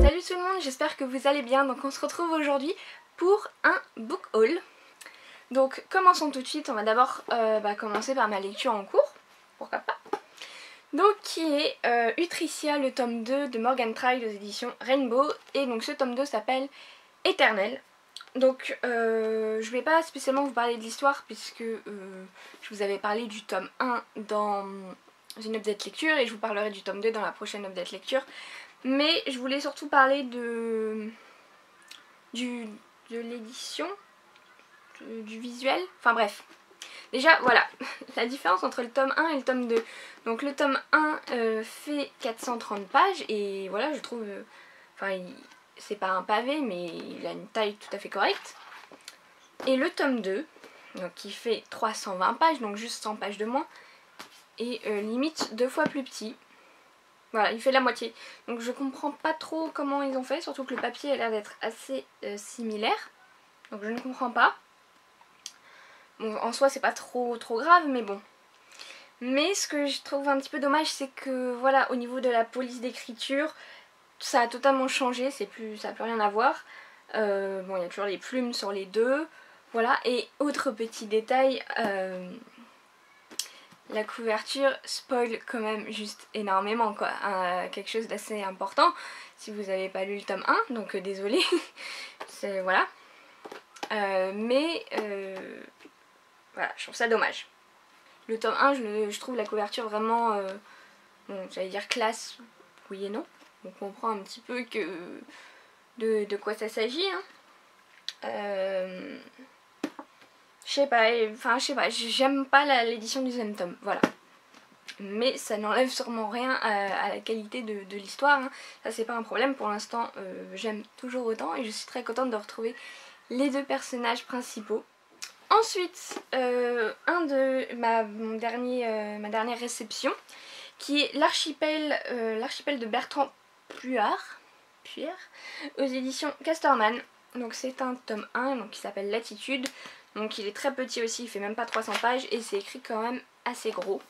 Salut tout le monde, j'espère que vous allez bien. Donc on se retrouve aujourd'hui pour un book haul. Donc commençons tout de suite, on va d'abord commencer par ma lecture en cours, pourquoi pas. Donc qui est Utricia, le tome 2 de Morgan Tribe aux éditions Rainbow. Et donc ce tome 2 s'appelle Éternel. Donc je vais pas spécialement vous parler de l'histoire puisque je vous avais parlé du tome 1 dans une update lecture et je vous parlerai du tome 2 dans la prochaine update lecture. Mais je voulais surtout parler de l'édition, du visuel, enfin bref. Déjà voilà, la différence entre le tome 1 et le tome 2. Donc le tome 1 fait 430 pages et voilà, je trouve, c'est pas un pavé mais il a une taille tout à fait correcte. Et le tome 2, donc qui fait 320 pages, donc juste 100 pages de moins, et limite 2 fois plus petit. Voilà, il fait la moitié. Donc je comprends pas trop comment ils ont fait, surtout que le papier a l'air d'être assez similaire. Donc je ne comprends pas. Bon, en soi c'est pas trop grave, mais bon. Mais ce que je trouve un petit peu dommage, c'est que voilà, au niveau de la police d'écriture, ça a totalement changé, ça n'a plus rien à voir. Bon, il y a toujours les plumes sur les deux. Voilà, et autre petit détail, la couverture spoil quand même juste énormément quoi, quelque chose d'assez important si vous n'avez pas lu le tome 1, donc désolé, voilà. Voilà, je trouve ça dommage. Le tome 1, je trouve la couverture vraiment, bon, j'allais dire classe, oui et non, on comprend un petit peu que de quoi ça s'agit, hein. Je sais pas, j'aime pas l'édition du deuxième tome, voilà. Mais ça n'enlève sûrement rien à la qualité de l'histoire, hein. Ça c'est pas un problème, pour l'instant j'aime toujours autant et je suis très contente de retrouver les deux personnages principaux. Ensuite, ma dernière réception, qui est l'archipel de Bertrand Puart aux éditions Casterman. Donc c'est un tome 1 donc, qui s'appelle Latitude. Donc il est très petit aussi, il fait même pas 300 pages et c'est écrit quand même assez gros.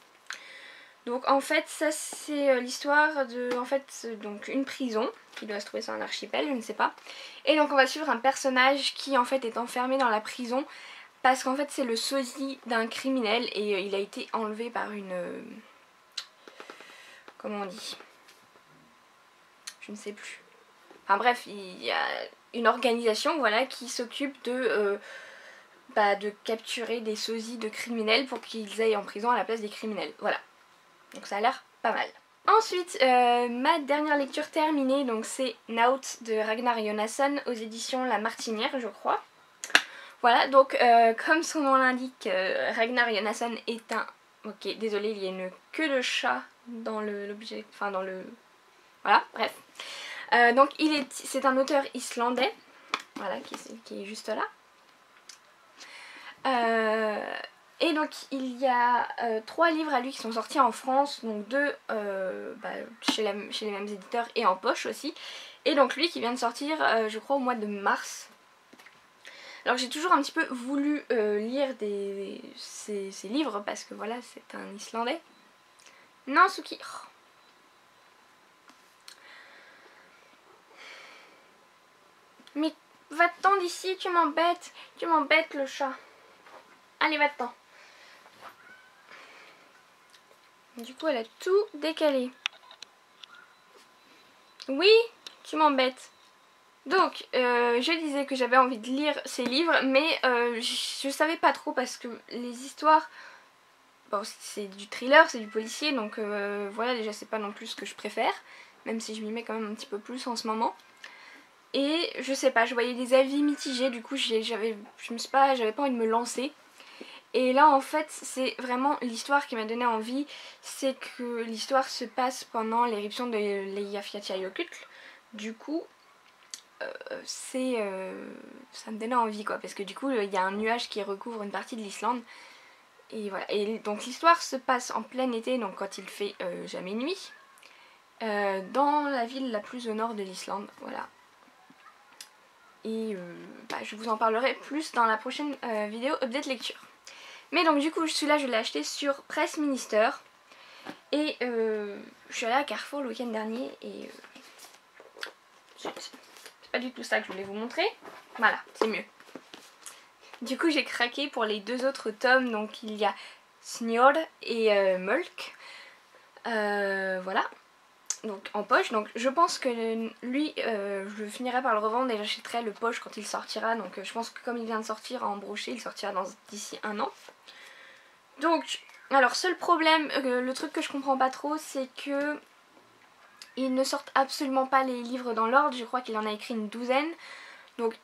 Donc en fait ça c'est l'histoire de donc une prison qui doit se trouver sur un archipel, je ne sais pas. Et donc on va suivre un personnage qui en fait est enfermé dans la prison parce qu'en fait c'est le sosie d'un criminel et il a été enlevé par une... comment on dit? Je ne sais plus. Enfin bref, il y a une organisation voilà, qui s'occupe de capturer des sosies de criminels pour qu'ils aillent en prison à la place des criminels. Voilà. Donc ça a l'air pas mal. Ensuite, ma dernière lecture terminée, donc c'est Naut de Ragnar Jonasson aux éditions La Martinière, je crois. Voilà, donc comme son nom l'indique, Ragnar Jonasson est un... Ok, désolé, il y a une queue de chat dans l'objet... Enfin, dans le... Voilà, bref. Donc c'est un auteur islandais, voilà, qui est juste là. Et donc il y a 3 livres à lui qui sont sortis en France, donc 2 chez les mêmes éditeurs et en poche aussi. Et donc lui qui vient de sortir je crois au mois de mars. Alors j'ai toujours un petit peu voulu lire ces livres parce que voilà c'est un islandais. Non Suki. Oh. Mais va-t'en d'ici, tu m'embêtes le chat. Allez va-t'en. Du coup elle a tout décalé. Oui, tu m'embêtes. Donc je disais que j'avais envie de lire ces livres mais je savais pas trop parce que les histoires, bon c'est du thriller, c'est du policier donc voilà déjà c'est pas non plus ce que je préfère. Même si je m'y mets quand même un petit peu plus en ce moment. Et je sais pas, je voyais des avis mitigés, du coup j'avais pas envie de me lancer. Et là en fait c'est vraiment l'histoire qui m'a donné envie, c'est que l'histoire se passe pendant l'éruption de l'Eyjafjallajökull. Du coup ça me donnait envie quoi, parce que du coup il y a un nuage qui recouvre une partie de l'Islande. Et voilà, et donc l'histoire se passe en plein été, donc quand il fait jamais nuit, dans la ville la plus au nord de l'Islande, voilà. Et je vous en parlerai plus dans la prochaine vidéo update lecture. Mais donc du coup celui-là je l'ai acheté sur Press Minister. Et je suis allée à Carrefour le week-end dernier et c'est pas du tout ça que je voulais vous montrer. Voilà, c'est mieux. Du coup j'ai craqué pour les 2 autres tomes, donc il y a Snjord et Mulk. Voilà, donc en poche. Donc je pense que lui, je finirai par le revendre et j'achèterai le poche quand il sortira. Donc je pense que comme il vient de sortir en brochet, il sortira d'ici 1 an. Donc, alors seul problème, le truc que je comprends pas trop, c'est que ils ne sortent absolument pas les livres dans l'ordre. Je crois qu'il en a écrit une 12aine. Donc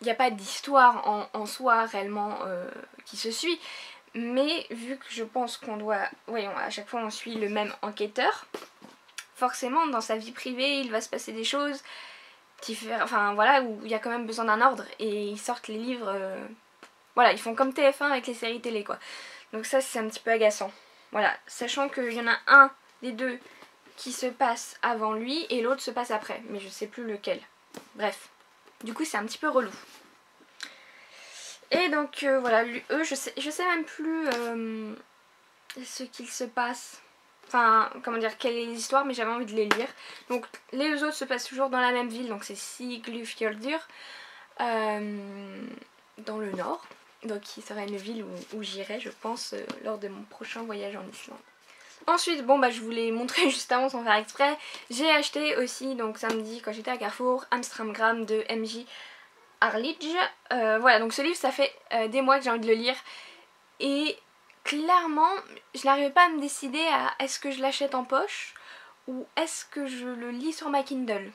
il n'y a pas d'histoire en soi réellement qui se suit. Mais vu que je pense qu'on doit... Voyons, à chaque fois on suit le même enquêteur. Forcément dans sa vie privée il va se passer des choses enfin voilà, où il y a quand même besoin d'un ordre. Et ils sortent les livres... Voilà, ils font comme TF1 avec les séries télé quoi. Donc ça c'est un petit peu agaçant. Voilà, sachant qu'il y en a un des deux qui se passe avant lui et l'autre se passe après. Mais je sais plus lequel. Bref. Du coup c'est un petit peu relou. Et donc voilà, eux je sais même plus ce qu'il se passe. Enfin, comment dire, quelle est l'histoire, mais j'avais envie de les lire. Donc les autres se passent toujours dans la même ville, donc c'est Siglufjordur, dans le nord. Donc qui serait une ville où j'irai, je pense, lors de mon prochain voyage en Islande. Ensuite, bon bah je vous l'ai montré juste avant sans faire exprès, j'ai acheté aussi, donc samedi quand j'étais à Carrefour, Amstramgram de MJ Arlidge. Voilà, donc ce livre ça fait des mois que j'ai envie de le lire. Et clairement, je n'arrivais pas à me décider à est-ce que je l'achète en poche ou est-ce que je le lis sur ma Kindle.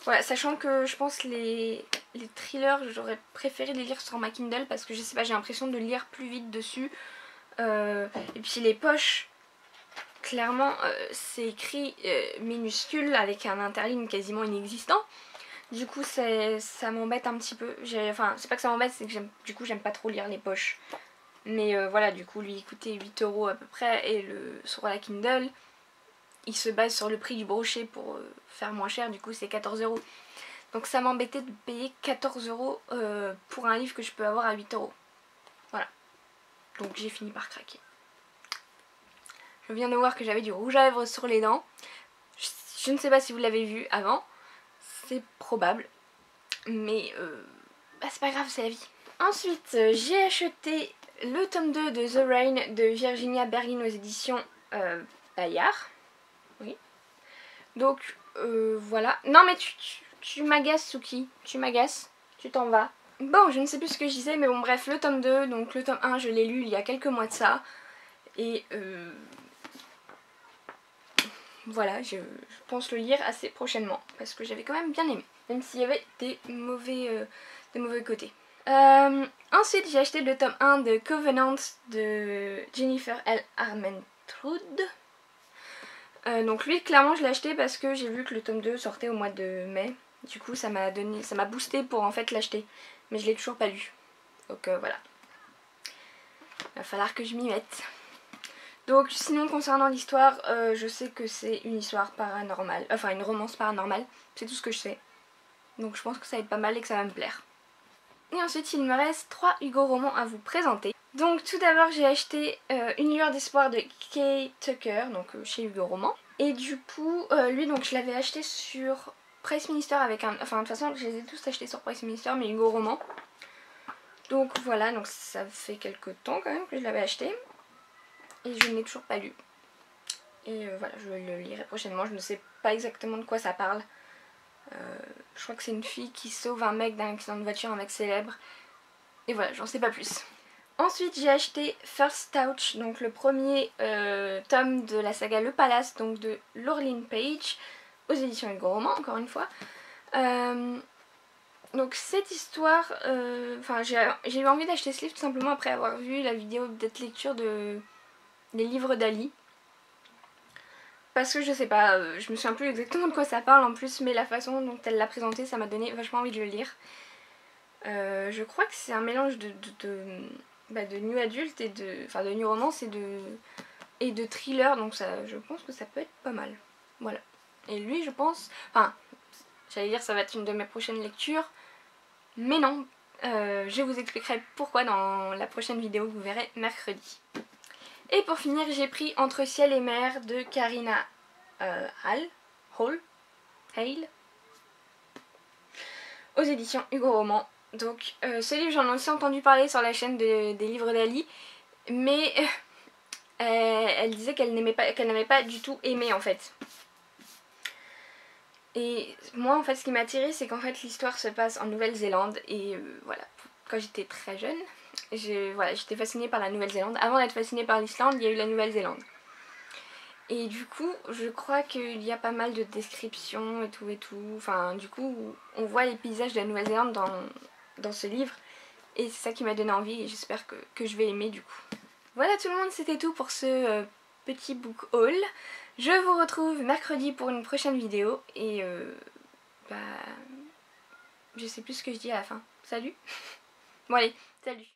Voilà, sachant que je pense les thrillers, j'aurais préféré les lire sur ma Kindle parce que je sais pas, j'ai l'impression de lire plus vite dessus. Et puis les poches, clairement, c'est écrit minuscule avec un interligne quasiment inexistant. Du coup ça m'embête un petit peu. Enfin c'est pas que ça m'embête, c'est que du coup j'aime pas trop lire les poches. Mais voilà, du coup lui il coûtait 8 € à peu près et sur la Kindle il se base sur le prix du brochet pour faire moins cher, du coup c'est 14 €. Donc ça m'embêtait de payer 14 € pour un livre que je peux avoir à 8 €. Voilà, donc j'ai fini par craquer. Je viens de voir que j'avais du rouge à lèvres sur les dents. Je ne sais pas si vous l'avez vu avant, c'est probable, mais bah, c'est pas grave, c'est la vie. Ensuite j'ai acheté le tome 2 de The Rain de Virginia Bergin aux éditions Bayard. Oui. Donc voilà. Non mais tu m'agaces Suki, tu m'agaces, tu t'en vas. Bon, je ne sais plus ce que je disais, mais bon bref, le tome 2, donc le tome 1 je l'ai lu il y a quelques mois de ça. Et voilà, je pense le lire assez prochainement, parce que j'avais quand même bien aimé, même s'il y avait des mauvais côtés. Ensuite j'ai acheté le tome 1 de Covenant de Jennifer L. Armentrout. Donc lui clairement je l'ai acheté parce que j'ai vu que le tome 2 sortait au mois de mai. Du coup ça m'a boosté pour en fait l'acheter. Mais je l'ai toujours pas lu. Donc voilà. Il va falloir que je m'y mette. Donc sinon concernant l'histoire, je sais que c'est une histoire paranormale. Enfin une romance paranormale. C'est tout ce que je sais. Donc je pense que ça va être pas mal et que ça va me plaire. Et ensuite il me reste 3 Hugo romans à vous présenter. Donc tout d'abord j'ai acheté Une lueur d'espoir de Kay Tucker, donc chez Hugo Roman. Et du coup lui donc je l'avais acheté sur Press Minister avec un... Enfin de toute façon je les ai tous achetés sur Press Minister mais Hugo Roman. Donc voilà, donc ça fait quelques temps quand même que je l'avais acheté. Et je ne l'ai toujours pas lu. Et voilà, je le lirai prochainement, je ne sais pas exactement de quoi ça parle. Je crois que c'est une fille qui sauve un mec d'un accident de voiture, un mec célèbre. Et voilà, j'en sais pas plus. Ensuite j'ai acheté First Touch, donc le premier tome de la saga Le Palace, donc de Laureline Page, aux éditions Hugo Roman, encore une fois. Donc cette histoire, enfin j'ai eu envie d'acheter ce livre tout simplement après avoir vu la vidéo de lecture des livres d'Ali. Parce que je sais pas, je me souviens plus exactement de quoi ça parle en plus, mais la façon dont elle l'a présenté, ça m'a donné vachement envie de le lire. Je crois que c'est un mélange de new adulte et de new romance et de thriller, donc ça, je pense que ça peut être pas mal. Voilà. Et lui je pense, enfin j'allais dire ça va être une de mes prochaines lectures, mais non, Je vous expliquerai pourquoi dans la prochaine vidéo que vous verrez mercredi. Et pour finir, j'ai pris Entre ciel et mer de Karina Hale aux éditions Hugo Roman. Donc ce livre, j'en ai aussi entendu parler sur la chaîne des livres d'Ali, mais elle disait qu'elle n'avait pas du tout aimé en fait. Et moi en fait ce qui m'a attirée, c'est qu'en fait l'histoire se passe en Nouvelle-Zélande et voilà, quand j'étais très jeune, j'étais fascinée par la Nouvelle-Zélande. Avant d'être fascinée par l'Islande, il y a eu la Nouvelle-Zélande. Et du coup, je crois qu'il y a pas mal de descriptions et tout. Enfin, du coup, on voit les paysages de la Nouvelle-Zélande dans ce livre. Et c'est ça qui m'a donné envie et j'espère que je vais aimer du coup. Voilà tout le monde, c'était tout pour ce petit book haul. Je vous retrouve mercredi pour une prochaine vidéo. Et je sais plus ce que je dis à la fin. Salut. Bon allez, salut.